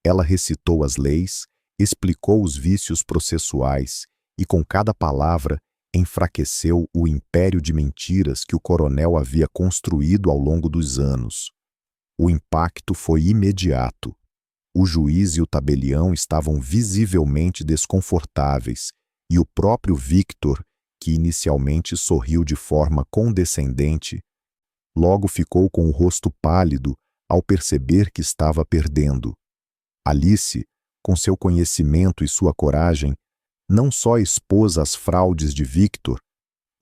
Ela recitou as leis, explicou os vícios processuais e, com cada palavra, enfraqueceu o império de mentiras que o coronel havia construído ao longo dos anos. O impacto foi imediato. O juiz e o tabelião estavam visivelmente desconfortáveis e o próprio Victor, que inicialmente sorriu de forma condescendente, logo ficou com o rosto pálido ao perceber que estava perdendo. Alice, com seu conhecimento e sua coragem, não só expôs as fraudes de Victor,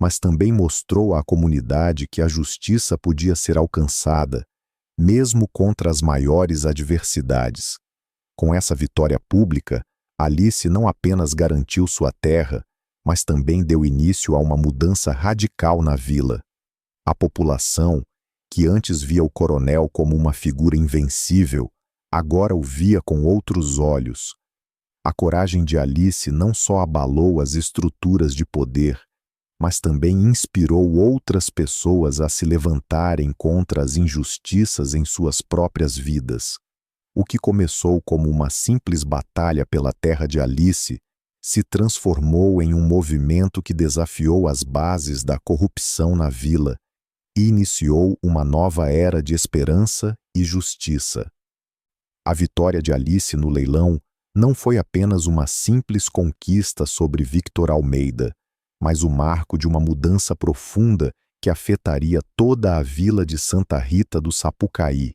mas também mostrou à comunidade que a justiça podia ser alcançada, mesmo contra as maiores adversidades. Com essa vitória pública, Alice não apenas garantiu sua terra, mas também deu início a uma mudança radical na vila. A população, que antes via o coronel como uma figura invencível, agora o via com outros olhos. A coragem de Alice não só abalou as estruturas de poder, mas também inspirou outras pessoas a se levantarem contra as injustiças em suas próprias vidas. O que começou como uma simples batalha pela terra de Alice se transformou em um movimento que desafiou as bases da corrupção na vila e iniciou uma nova era de esperança e justiça. A vitória de Alice no leilão não foi apenas uma simples conquista sobre Victor Almeida, mas o marco de uma mudança profunda que afetaria toda a vila de Santa Rita do Sapucaí.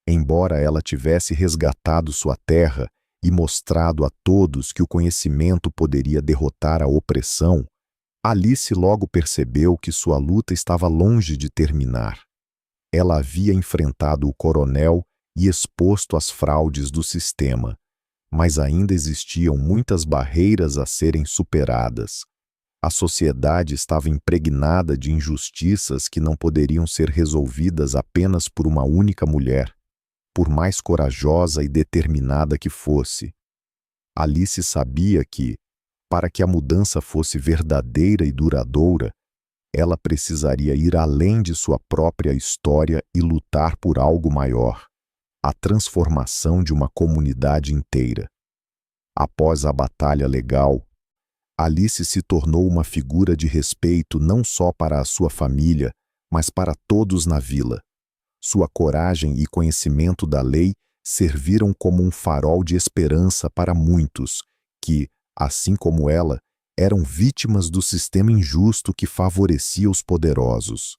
Embora ela tivesse resgatado sua terra e mostrado a todos que o conhecimento poderia derrotar a opressão, Alice logo percebeu que sua luta estava longe de terminar. Ela havia enfrentado o coronel e exposto as fraudes do sistema, mas ainda existiam muitas barreiras a serem superadas. A sociedade estava impregnada de injustiças que não poderiam ser resolvidas apenas por uma única mulher, por mais corajosa e determinada que fosse. Alice sabia que, para que a mudança fosse verdadeira e duradoura, ela precisaria ir além de sua própria história e lutar por algo maior, a transformação de uma comunidade inteira. Após a batalha legal, Alice se tornou uma figura de respeito não só para a sua família, mas para todos na vila. Sua coragem e conhecimento da lei serviram como um farol de esperança para muitos que, assim como ela, eram vítimas do sistema injusto que favorecia os poderosos.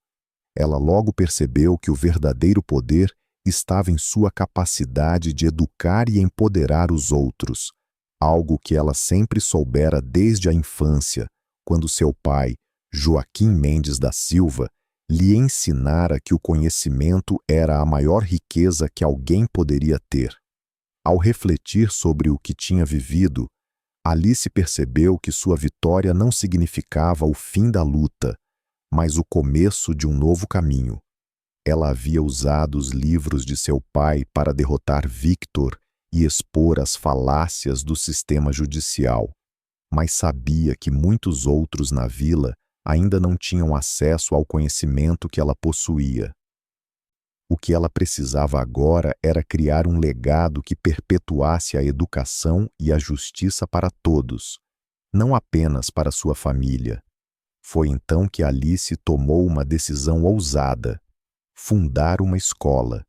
Ela logo percebeu que o verdadeiro poder estava em sua capacidade de educar e empoderar os outros, algo que ela sempre soubera desde a infância, quando seu pai, Joaquim Mendes da Silva, lhe ensinara que o conhecimento era a maior riqueza que alguém poderia ter. Ao refletir sobre o que tinha vivido, Alice percebeu que sua vitória não significava o fim da luta, mas o começo de um novo caminho. Ela havia usado os livros de seu pai para derrotar Victor e expor as falácias do sistema judicial, mas sabia que muitos outros na vila ainda não tinham acesso ao conhecimento que ela possuía. O que ela precisava agora era criar um legado que perpetuasse a educação e a justiça para todos, não apenas para sua família. Foi então que Alice tomou uma decisão ousada: fundar uma escola.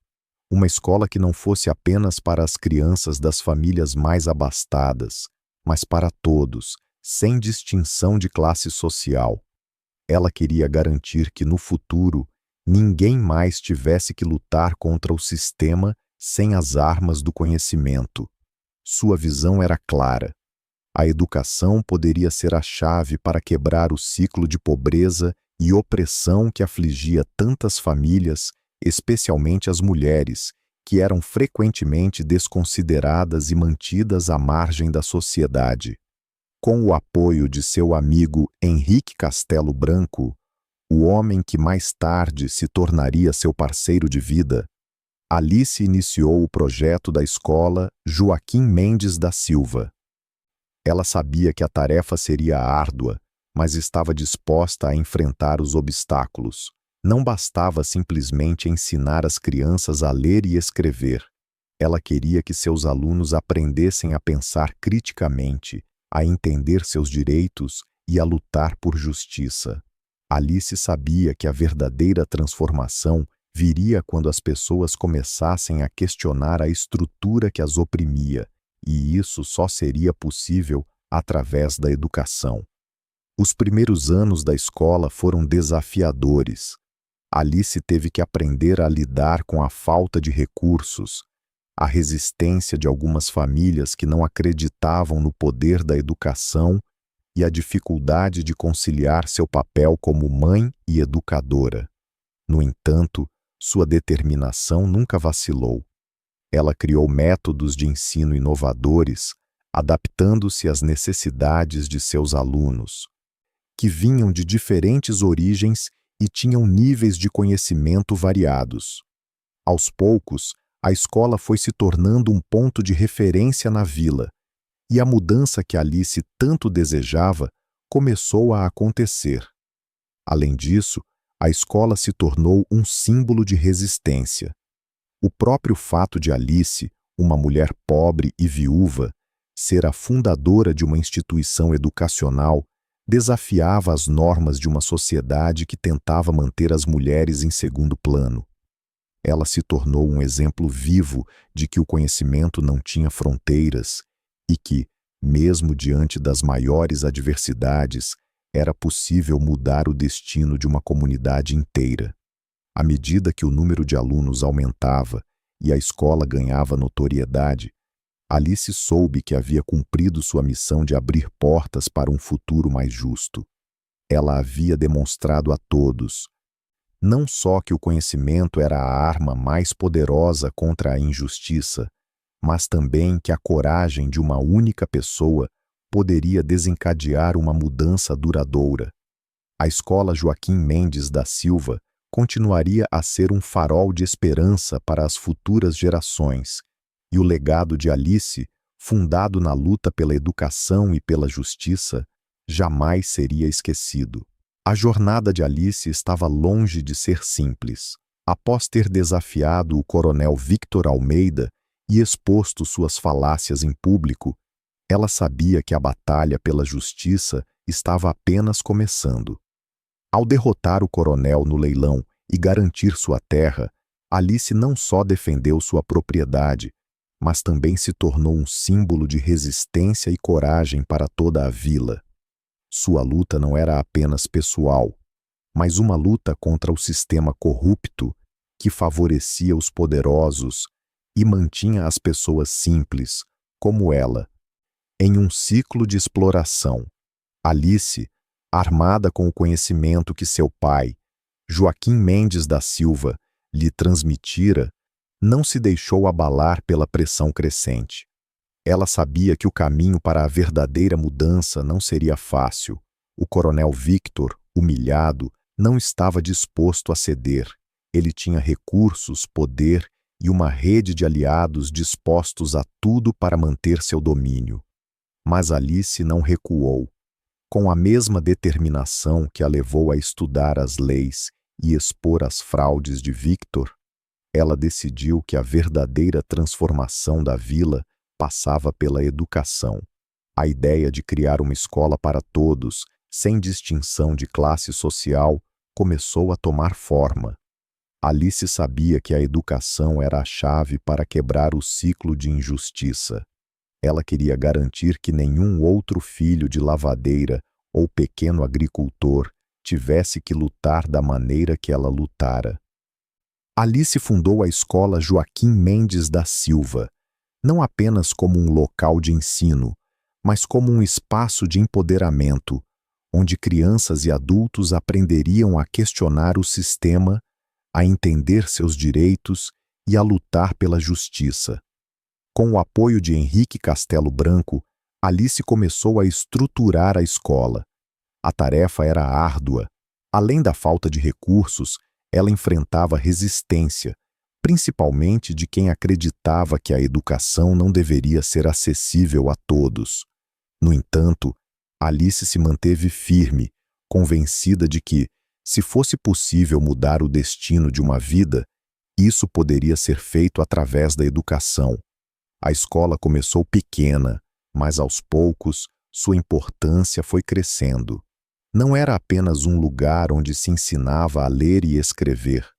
Uma escola que não fosse apenas para as crianças das famílias mais abastadas, mas para todos, sem distinção de classe social. Ela queria garantir que no futuro ninguém mais tivesse que lutar contra o sistema sem as armas do conhecimento. Sua visão era clara. A educação poderia ser a chave para quebrar o ciclo de pobreza e opressão que afligia tantas famílias, especialmente as mulheres, que eram frequentemente desconsideradas e mantidas à margem da sociedade. Com o apoio de seu amigo Henrique Castelo Branco, o homem que mais tarde se tornaria seu parceiro de vida, Alice iniciou o projeto da escola Joaquim Mendes da Silva. Ela sabia que a tarefa seria árdua, mas estava disposta a enfrentar os obstáculos. Não bastava simplesmente ensinar as crianças a ler e escrever. Ela queria que seus alunos aprendessem a pensar criticamente, a entender seus direitos e a lutar por justiça. Alice sabia que a verdadeira transformação viria quando as pessoas começassem a questionar a estrutura que as oprimia, e isso só seria possível através da educação. Os primeiros anos da escola foram desafiadores. Alice teve que aprender a lidar com a falta de recursos, a resistência de algumas famílias que não acreditavam no poder da educação e a dificuldade de conciliar seu papel como mãe e educadora. No entanto, sua determinação nunca vacilou. Ela criou métodos de ensino inovadores, adaptando-se às necessidades de seus alunos, que vinham de diferentes origens e tinham níveis de conhecimento variados. Aos poucos, a escola foi se tornando um ponto de referência na vila, e a mudança que Alice tanto desejava começou a acontecer. Além disso, a escola se tornou um símbolo de resistência. O próprio fato de Alice, uma mulher pobre e viúva, ser a fundadora de uma instituição educacional desafiava as normas de uma sociedade que tentava manter as mulheres em segundo plano. Ela se tornou um exemplo vivo de que o conhecimento não tinha fronteiras e que, mesmo diante das maiores adversidades, era possível mudar o destino de uma comunidade inteira. À medida que o número de alunos aumentava e a escola ganhava notoriedade, Alice soube que havia cumprido sua missão de abrir portas para um futuro mais justo. Ela havia demonstrado a todos, não só que o conhecimento era a arma mais poderosa contra a injustiça, mas também que a coragem de uma única pessoa poderia desencadear uma mudança duradoura. A escola Joaquim Mendes da Silva continuaria a ser um farol de esperança para as futuras gerações, e o legado de Alice, fundado na luta pela educação e pela justiça, jamais seria esquecido. A jornada de Alice estava longe de ser simples. Após ter desafiado o coronel Victor Almeida e exposto suas falácias em público, ela sabia que a batalha pela justiça estava apenas começando. Ao derrotar o coronel no leilão e garantir sua terra, Alice não só defendeu sua propriedade, mas também se tornou um símbolo de resistência e coragem para toda a vila. Sua luta não era apenas pessoal, mas uma luta contra o sistema corrupto que favorecia os poderosos e mantinha as pessoas simples, como ela, em um ciclo de exploração. Alice, armada com o conhecimento que seu pai, Joaquim Mendes da Silva, lhe transmitira, não se deixou abalar pela pressão crescente. Ela sabia que o caminho para a verdadeira mudança não seria fácil. O coronel Victor, humilhado, não estava disposto a ceder. Ele tinha recursos, poder e uma rede de aliados dispostos a tudo para manter seu domínio. Mas Alice não recuou. Com a mesma determinação que a levou a estudar as leis e expor as fraudes de Victor, ela decidiu que a verdadeira transformação da vila passava pela educação. A ideia de criar uma escola para todos, sem distinção de classe social, começou a tomar forma. Alice sabia que a educação era a chave para quebrar o ciclo de injustiça. Ela queria garantir que nenhum outro filho de lavadeira ou pequeno agricultor tivesse que lutar da maneira que ela lutara. Alice fundou a escola Joaquim Mendes da Silva, não apenas como um local de ensino, mas como um espaço de empoderamento, onde crianças e adultos aprenderiam a questionar o sistema, a entender seus direitos e a lutar pela justiça. Com o apoio de Henrique Castelo Branco, Alice começou a estruturar a escola. A tarefa era árdua. Além da falta de recursos, ela enfrentava resistência, principalmente de quem acreditava que a educação não deveria ser acessível a todos. No entanto, Alice se manteve firme, convencida de que, se fosse possível mudar o destino de uma vida, isso poderia ser feito através da educação. A escola começou pequena, mas aos poucos sua importância foi crescendo. Não era apenas um lugar onde se ensinava a ler e escrever.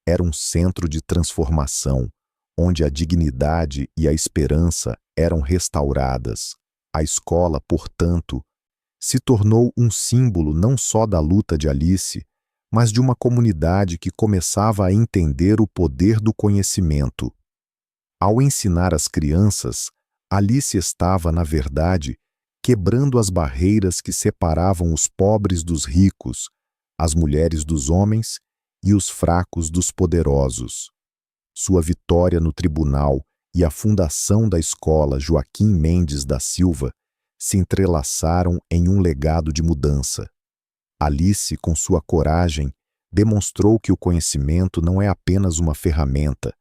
Era um centro de transformação, onde a dignidade e a esperança eram restauradas. A escola, portanto, se tornou um símbolo não só da luta de Alice, mas de uma comunidade que começava a entender o poder do conhecimento. Ao ensinar as crianças, Alice estava, na verdade, quebrando as barreiras que separavam os pobres dos ricos, as mulheres dos homens e os fracos dos poderosos. Sua vitória no tribunal e a fundação da escola Joaquim Mendes da Silva se entrelaçaram em um legado de mudança. Alice, com sua coragem, Demonstrou que o conhecimento não é apenas uma ferramenta,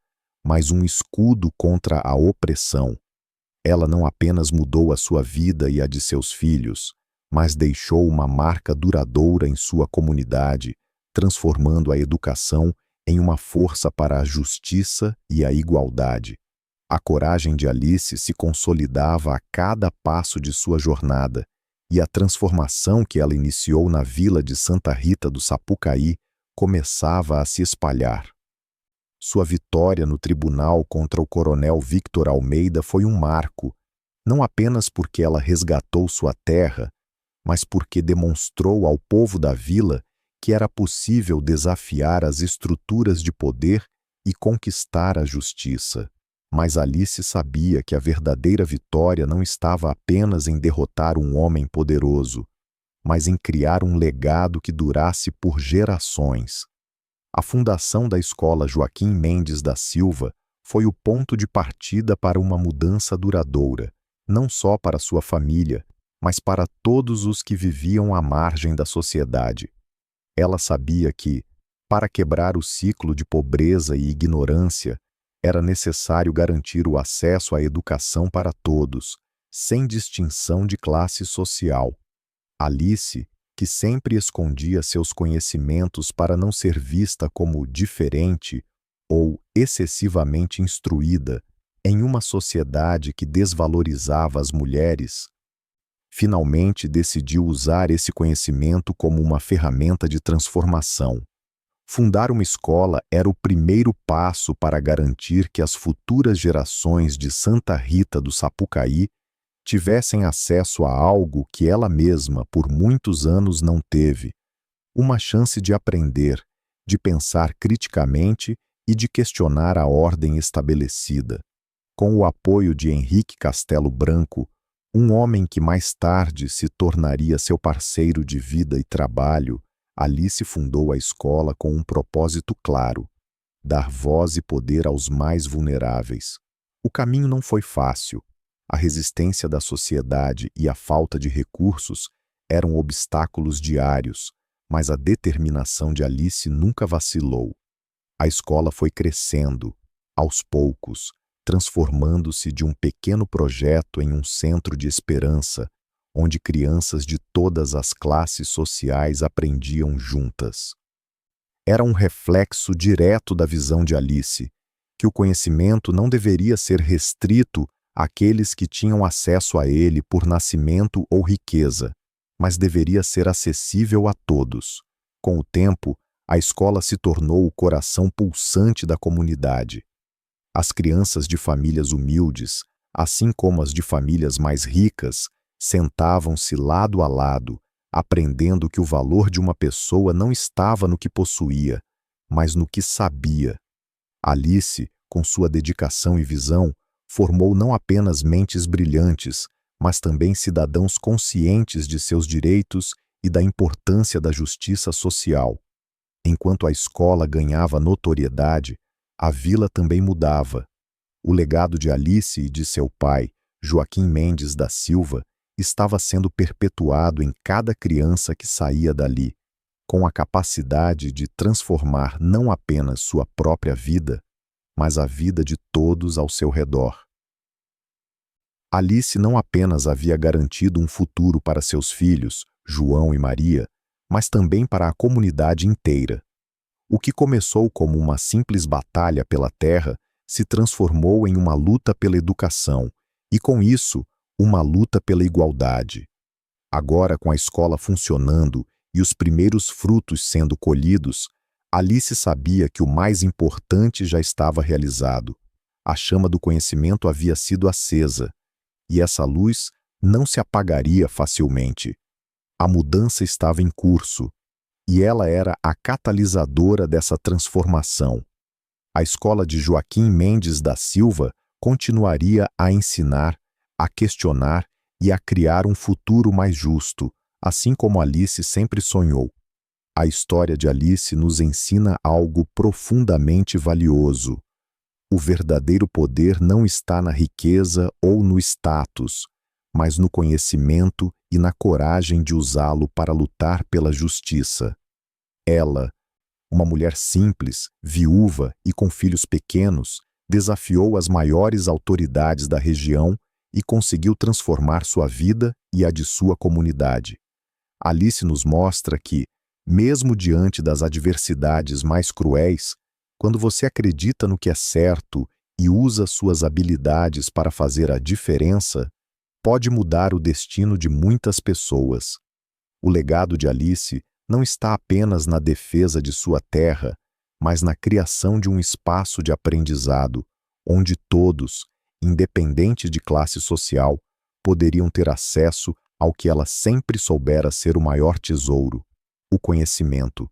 mas um escudo contra a opressão. Ela não apenas mudou a sua vida e a de seus filhos, mas deixou uma marca duradoura em sua comunidade, transformando a educação em uma força para a justiça e a igualdade. A coragem de Alice se consolidava a cada passo de sua jornada, e a transformação que ela iniciou na vila de Santa Rita do Sapucaí começava a se espalhar. Sua vitória no tribunal contra o coronel Victor Almeida foi um marco, não apenas porque ela resgatou sua terra, mas porque demonstrou ao povo da vila que era possível desafiar as estruturas de poder e conquistar a justiça. Mas Alice sabia que a verdadeira vitória não estava apenas em derrotar um homem poderoso, mas em criar um legado que durasse por gerações. A fundação da Escola Joaquim Mendes da Silva foi o ponto de partida para uma mudança duradoura, não só para sua família, mas para todos os que viviam à margem da sociedade. Ela sabia que, para quebrar o ciclo de pobreza e ignorância, era necessário garantir o acesso à educação para todos, sem distinção de classe social. Alice, que sempre escondia seus conhecimentos para não ser vista como diferente ou excessivamente instruída em uma sociedade que desvalorizava as mulheres, finalmente decidiu usar esse conhecimento como uma ferramenta de transformação. Fundar uma escola era o primeiro passo para garantir que as futuras gerações de Santa Rita do Sapucaí tivessem acesso a algo que ela mesma por muitos anos não teve, uma chance de aprender, de pensar criticamente e de questionar a ordem estabelecida. Com o apoio de Henrique Castelo Branco, um homem que mais tarde se tornaria seu parceiro de vida e trabalho, Alice fundou a escola com um propósito claro: dar voz e poder aos mais vulneráveis. O caminho não foi fácil. A resistência da sociedade e a falta de recursos eram obstáculos diários, mas a determinação de Alice nunca vacilou. A escola foi crescendo, aos poucos, transformando-se de um pequeno projeto em um centro de esperança, onde crianças de todas as classes sociais aprendiam juntas. Era um reflexo direto da visão de Alice, que o conhecimento não deveria ser restrito àqueles que tinham acesso a ele por nascimento ou riqueza, mas deveria ser acessível a todos. Com o tempo, a escola se tornou o coração pulsante da comunidade. As crianças de famílias humildes, assim como as de famílias mais ricas, sentavam-se lado a lado, aprendendo que o valor de uma pessoa não estava no que possuía, mas no que sabia. Alice, com sua dedicação e visão, formou não apenas mentes brilhantes, mas também cidadãos conscientes de seus direitos e da importância da justiça social. Enquanto a escola ganhava notoriedade, a vila também mudava. O legado de Alice e de seu pai, Joaquim Mendes da Silva, estava sendo perpetuado em cada criança que saía dali, com a capacidade de transformar não apenas sua própria vida, mas a vida de todos ao seu redor. Alice não apenas havia garantido um futuro para seus filhos, João e Maria, mas também para a comunidade inteira. O que começou como uma simples batalha pela terra se transformou em uma luta pela educação e, com isso, uma luta pela igualdade. Agora, com a escola funcionando e os primeiros frutos sendo colhidos, Alice sabia que o mais importante já estava realizado. A chama do conhecimento havia sido acesa, e essa luz não se apagaria facilmente. A mudança estava em curso, e ela era a catalisadora dessa transformação. A escola de Joaquim Mendes da Silva continuaria a ensinar, a questionar e a criar um futuro mais justo, assim como Alice sempre sonhou. A história de Alice nos ensina algo profundamente valioso. O verdadeiro poder não está na riqueza ou no status, mas no conhecimento e na coragem de usá-lo para lutar pela justiça. Ela, Uma mulher simples, viúva e com filhos pequenos, desafiou as maiores autoridades da região e conseguiu transformar sua vida e a de sua comunidade. Alice nos mostra que, mesmo diante das adversidades mais cruéis, quando você acredita no que é certo e usa suas habilidades para fazer a diferença, pode mudar o destino de muitas pessoas. O legado de Alice não está apenas na defesa de sua terra, mas na criação de um espaço de aprendizado, onde todos, independente de classe social, poderiam ter acesso ao que ela sempre soubera ser o maior tesouro, o conhecimento.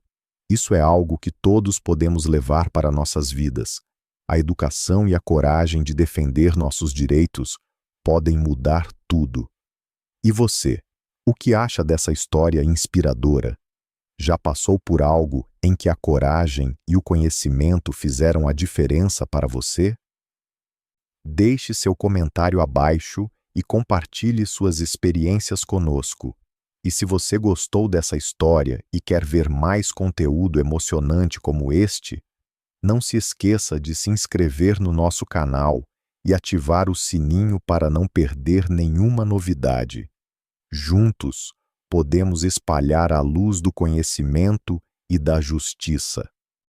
Isso é algo que todos podemos levar para nossas vidas. A educação e a coragem de defender nossos direitos podem mudar tudo. E você, o que acha dessa história inspiradora? Já passou por algo em que a coragem e o conhecimento fizeram a diferença para você? Deixe seu comentário abaixo e compartilhe suas experiências conosco. E se você gostou dessa história e quer ver mais conteúdo emocionante como este, não se esqueça de se inscrever no nosso canal e ativar o sininho para não perder nenhuma novidade. Juntos, podemos espalhar a luz do conhecimento e da justiça.